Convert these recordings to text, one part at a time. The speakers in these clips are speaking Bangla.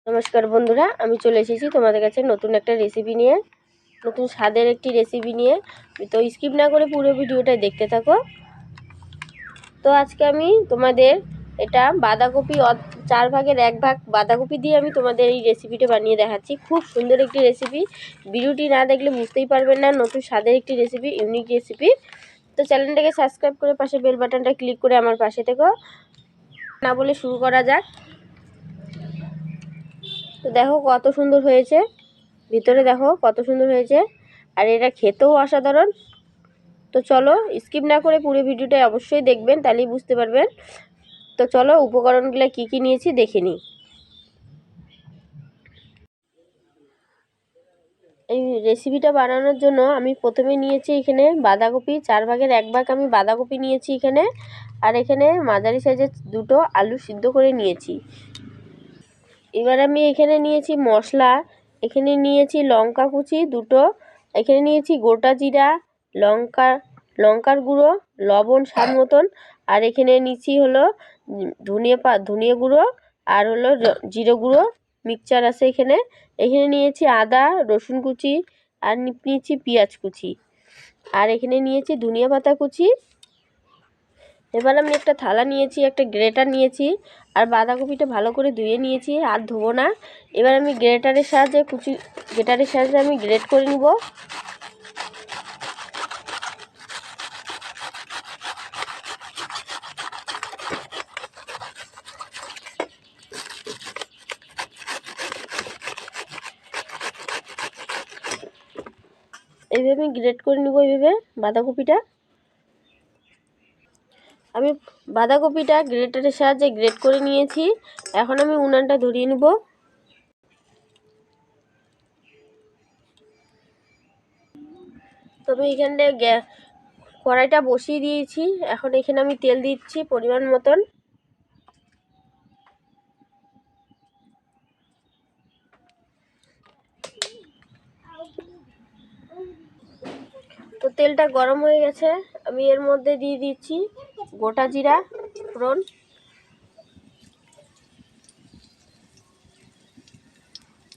নমস্কার বন্ধুরা, আমি চলে এসেছি তোমাদের কাছে নতুন একটা রেসিপি নিয়ে, নতুন স্বাদের একটি রেসিপি নিয়ে। তো স্কিপ না করে পুরো ভিডিওটা দেখতে থাকো। তো আজকে আমি তোমাদের এটা বাঁধাকপি 4 ভাগের 1 ভাগ বাঁধাকপি দিয়ে আমি তোমাদের এই রেসিপিটা বানিয়ে দেখাচ্ছি। খুব সুন্দর একটি রেসিপি, ভিডিওটি না দেখলে বুঝতেই পারবেন না। নতুন স্বাদের একটি রেসিপি, ইউনিক রেসিপি। তো চ্যানেলটাকে সাবস্ক্রাইব করে পাশে বেল বাটনটা ক্লিক করে আমার পাশে থেকো। না বলে শুরু করা যাক। তো দেখো কত সুন্দর হয়েছে, ভিতরে দেখো কত সুন্দর হয়েছে, আর এটা খেতেও অসাধারণ। তো চলো স্কিপ না করে পুরো ভিডিওটা অবশ্যই দেখবেন, তাহলেই বুঝতে পারবেন। তো চলো উপকরণগুলো কি কি নিয়েছি দেখে নিই। এই রেসিপিটা বানানোর জন্য আমি প্রথমে নিয়েছি এখানে বাঁধাকপি, 4 ভাগের 1 ভাগ আমি বাঁধাকপি নিয়েছি এখানে। আর এখানে মাঝারি সাইজের 2টো আলু সিদ্ধ করে নিয়েছি। এবার আমি এখানে নিয়েছি মশলা, এখানে নিয়েছি লঙ্কা কুচি 2টো, এখানে নিয়েছি গোটা জিরা, লঙ্কার গুঁড়ো, লবণ স্বাদ মতন, আর এখানে নিচ্ছি হলো ধনিয়া গুঁড়ো, আর হলো জিরে গুঁড়ো মিক্সচার আছে এখানে। এখানে নিয়েছি আদা রসুন কুচি, আর নিয়েছি পেঁয়াজ কুচি, আর এখানে নিয়েছি ধনিয়া পাতা কুচি। এবার আমি একটা থালা নিয়েছি, একটা গ্রেটার নিয়েছি, আর বাঁধাকপিটা ভালো করে ধুয়ে নিয়েছি, আর ধোবো না। এবার আমি গ্রেটারের সাহায্যে আমি গ্রেট করে নিব। এইভাবে আমি গ্রেট করে নিব, এইভাবে বাঁধাকপিটা। আমি বাঁধাকপিটা গ্রেটারের সাহায্যে গ্রেট করে নিয়েছি। এখন আমি উনানটা ধরিয়ে নিব। তবে এখানে কড়াইটা বসিয়ে দিয়েছি। এখন এখানে আমি তেল দিচ্ছি পরিমাণ মতন। তো তেলটা গরম হয়ে গেছে, আমি এর মধ্যে দিয়ে দিচ্ছি গোটা জিরা ফোড়ন।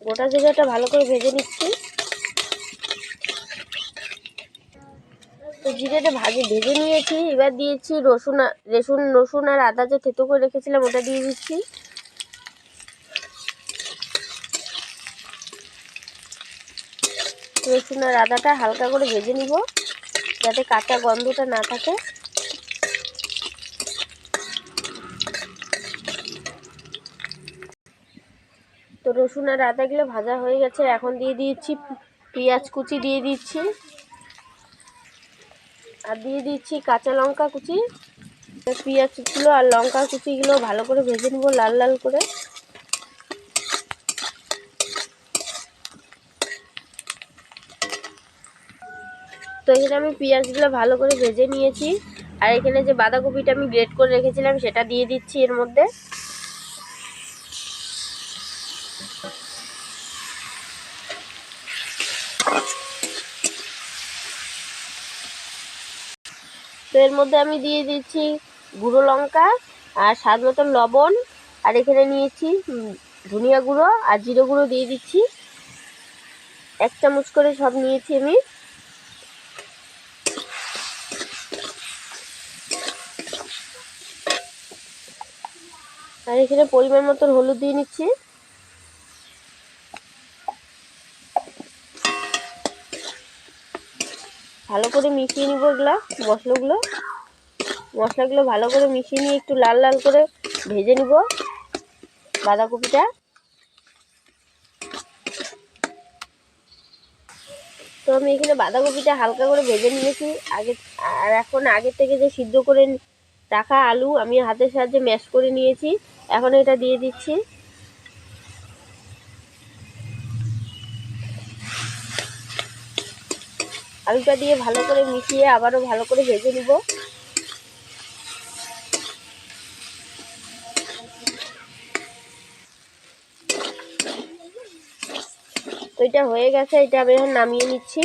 গোটা জিরাটা ভালো করে ভেজে নিচ্ছি। তো জিরাটা ভেজে নিয়েছি। এবার দিয়েছি রসুন আর আদা যে থেতো করে রেখেছিলাম ওটা দিয়ে দিচ্ছি। রসুন আর আদাটা হালকা করে ভেজে নিব, যাতে কাঁচা গন্ধটা না থাকে। তো রসুন আর আদাগুলো ভাজা হয়ে গেছে, এখন দিয়ে দিচ্ছি পেঁয়াজ কুচি দিয়ে দিচ্ছি, আর দিয়ে দিচ্ছি কাঁচা লঙ্কা কুচি। পেঁয়াজগুলো আর লঙ্কা কুচিগুলো ভালো করে ভেজে নেব লাল লাল করে। তো এখানে আমি পেঁয়াজগুলো ভালো করে ভেজে নিয়েছি, আর এখানে যে বাঁধাকপিটা আমি গ্রেট করে রেখেছিলাম সেটা দিয়ে দিচ্ছি এর মধ্যে। তো এর মধ্যে আমি দিয়ে দিচ্ছি গুঁড়ো লঙ্কা আর স্বাদ মতন লবণ, আর এখানে নিয়েছি ধনিয়া গুঁড়ো আর জিরে গুঁড়ো দিয়ে দিচ্ছি। 1 চামচ করে সব নিয়েছি আমি। আর এখানে পরিমাণ মতন হলুদ দিয়ে নিচ্ছি। ভালো করে মিশিয়ে নিব এগুলা মশলাগুলো ভালো করে মিশিয়ে নিয়ে একটু লাল লাল করে ভেজে নিব বাঁধাকপিটা। তো আমি এখানে বাঁধাকপিটা হালকা করে ভেজে নিয়েছি আগে। আর এখন আগে থেকে যে সিদ্ধ করে রাখা আলু আমি হাতের সাহায্যে ম্যাশ করে নিয়েছি, এখন এটা দিয়ে দিচ্ছি। আলুটা দিয়ে ভালো করে মিশিয়ে আবারও ভালো করে ভেজে নিব। তো এটা হয়ে গেছে, এটা আমি এখন নামিয়ে নিচ্ছি।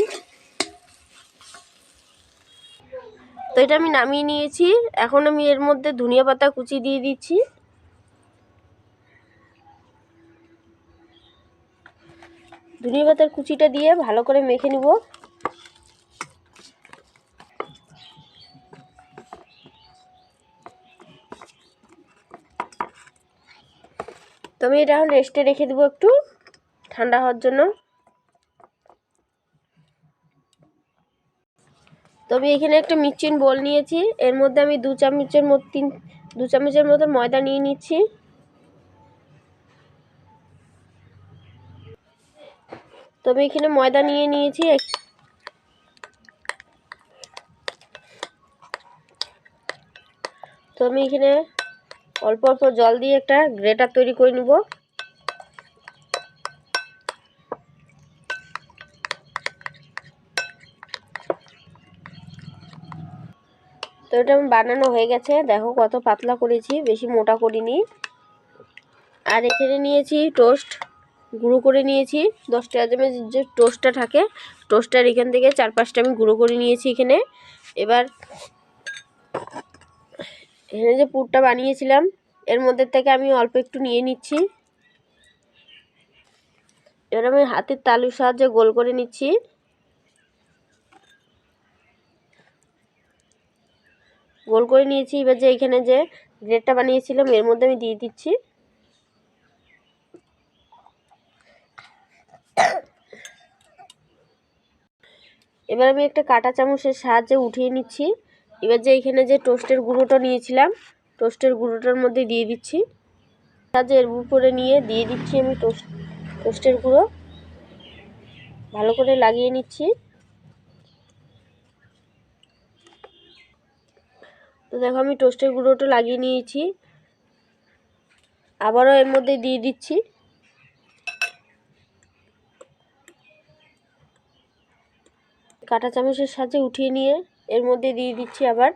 তো এটা আমি নামিয়ে নিয়েছি। এখন আমি এর মধ্যে ধনিয়া পাতা কুচি দিয়ে দিচ্ছি। ধনিয়া পাতার কুচিটা দিয়ে ভালো করে মেখে নিব। তো আমি এটা এখন রেস্টে রেখে দেবো একটু ঠান্ডা হওয়ার জন্য। তো আমি এখানে একটা মিক্সিং বোল নিয়েছি, এর মধ্যে আমি 2 চামচের মতো ময়দা নিয়ে নিচ্ছি। তো আমি এখানে ময়দা নিয়ে নিয়েছি। তো আমি এখানে অল্প অল্প জল দিয়ে একটা গ্রেটার তৈরি করে নেব। তো এটা আমি বানানো হয়ে গেছে, দেখো কত পাতলা করেছি, বেশি মোটা করিনি। আর এখানে নিয়েছি টোস্ট, গুঁড়ো করে নিয়েছি 10 চামচের যে টোস্টটা থাকে, টোস্টটার এখান থেকে 4-5টা আমি গুঁড়ো করে নিয়েছি এখানে। এবার এখানে যে পুরটা বানিয়েছিলাম এর মধ্যে থেকে আমি অল্প একটু নিয়ে নিচ্ছি। এবার আমি হাতের তালুর সাহায্যে গোল করে নিচ্ছি। গোল করে নিয়েছি। এবার যে এখানে যে ব্রেডটা বানিয়েছিলাম এর মধ্যে আমি দিয়ে দিচ্ছি। এবার আমি একটা কাঁটা চামচের সাহায্যে উঠিয়ে নিচ্ছি। এবার যে এখানে যে টোস্টের গুঁড়োটা নিয়েছিলাম টোস্টের গুঁড়োটার মধ্যে দিয়ে দিচ্ছি। সাহায্যে এর উপরে নিয়ে দিয়ে দিচ্ছি আমি টোস্টের গুঁড়ো, ভালো করে লাগিয়ে নিচ্ছি। তো দেখো আমি টোস্টের গুঁড়োটা লাগিয়ে নিয়েছি, আবারও এর মধ্যে দিয়ে দিচ্ছি। কাঁটা চামচের সাহায্যে উঠিয়ে নিয়ে এর মধ্যে দিয়ে দিচ্ছি আবার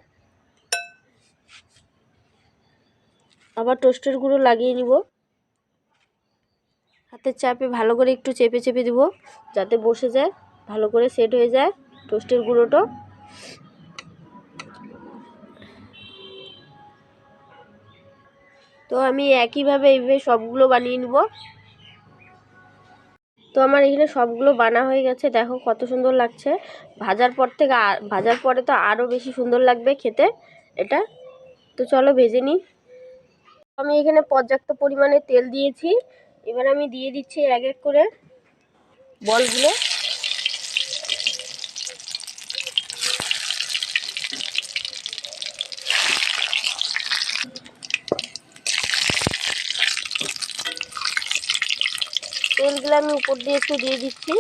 টোস্টের গুঁড়ো লাগিয়ে নিব। হাতের চাপে ভালো করে একটু চেপে চেপে দিব যাতে বসে যায়, ভালো করে সেট হয়ে যায় টোস্টের গুঁড়োটা। তো আমি একইভাবে এইভাবে সবগুলো বানিয়ে নিব। তো আমার এখানে সবগুলো বানা হয়ে গেছে, দেখো কত সুন্দর লাগছে। ভাজার পরে তো আরও বেশি সুন্দর লাগবে খেতে এটা। তো চলো ভেজে নিই। আমি এখানে পর্যাপ্ত পরিমাণে তেল দিয়েছি, এবার আমি দিয়ে দিচ্ছি এক এক করে বলগুলো। তেলগুলো আমি উপর দিয়ে একটু দিয়ে দিচ্ছি।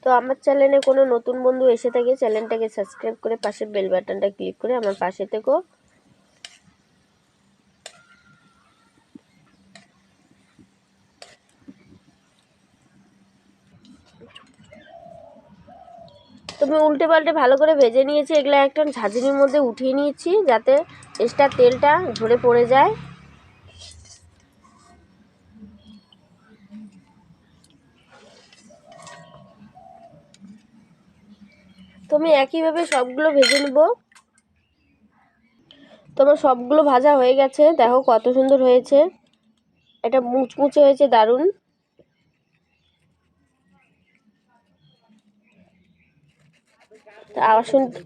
তো আমার চ্যানেলে কোনো নতুন বন্ধু এসে থাকে চ্যানেলটাকে সাবস্ক্রাইব করে পাশের বেল বাটনটা ক্লিক করে আমার পাশে থেকো। তো আমি উল্টে পাল্টে ভালো করে ভেজে নিয়েছি। এগুলো একটা ঝাঁঝরির মধ্যে উঠিয়ে নিয়েছি যাতে এক্সট্রা তেলটা ঝরে পড়ে যায়। তো আমি একইভাবে সবগুলো ভেজে নেব। তো আমার সবগুলো ভাজা হয়ে গেছে, দেখো কত সুন্দর হয়েছে, এটা মুচমুচে হয়েছে দারুণ।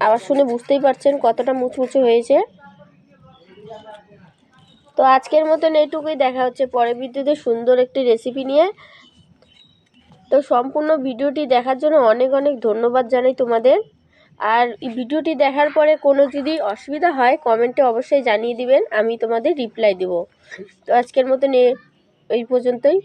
আওয়াজ শুনে বুঝতেই পারছেন কতটা মুচমুচে হয়েছে। তো আজকের মতন এইটুকুই, দেখা হচ্ছে পরের ভিডিওতে সুন্দর একটি রেসিপি নিয়ে। তো সম্পূর্ণ ভিডিওটি দেখার জন্য অনেক অনেক ধন্যবাদ জানাই তোমাদের। আর এই ভিডিওটি দেখার পরে কোনো যদি অসুবিধা হয় কমেন্টে অবশ্যই জানিয়ে দিবেন, আমি তোমাদের রিপ্লাই দেব। তো আজকের মতন এই পর্যন্তই।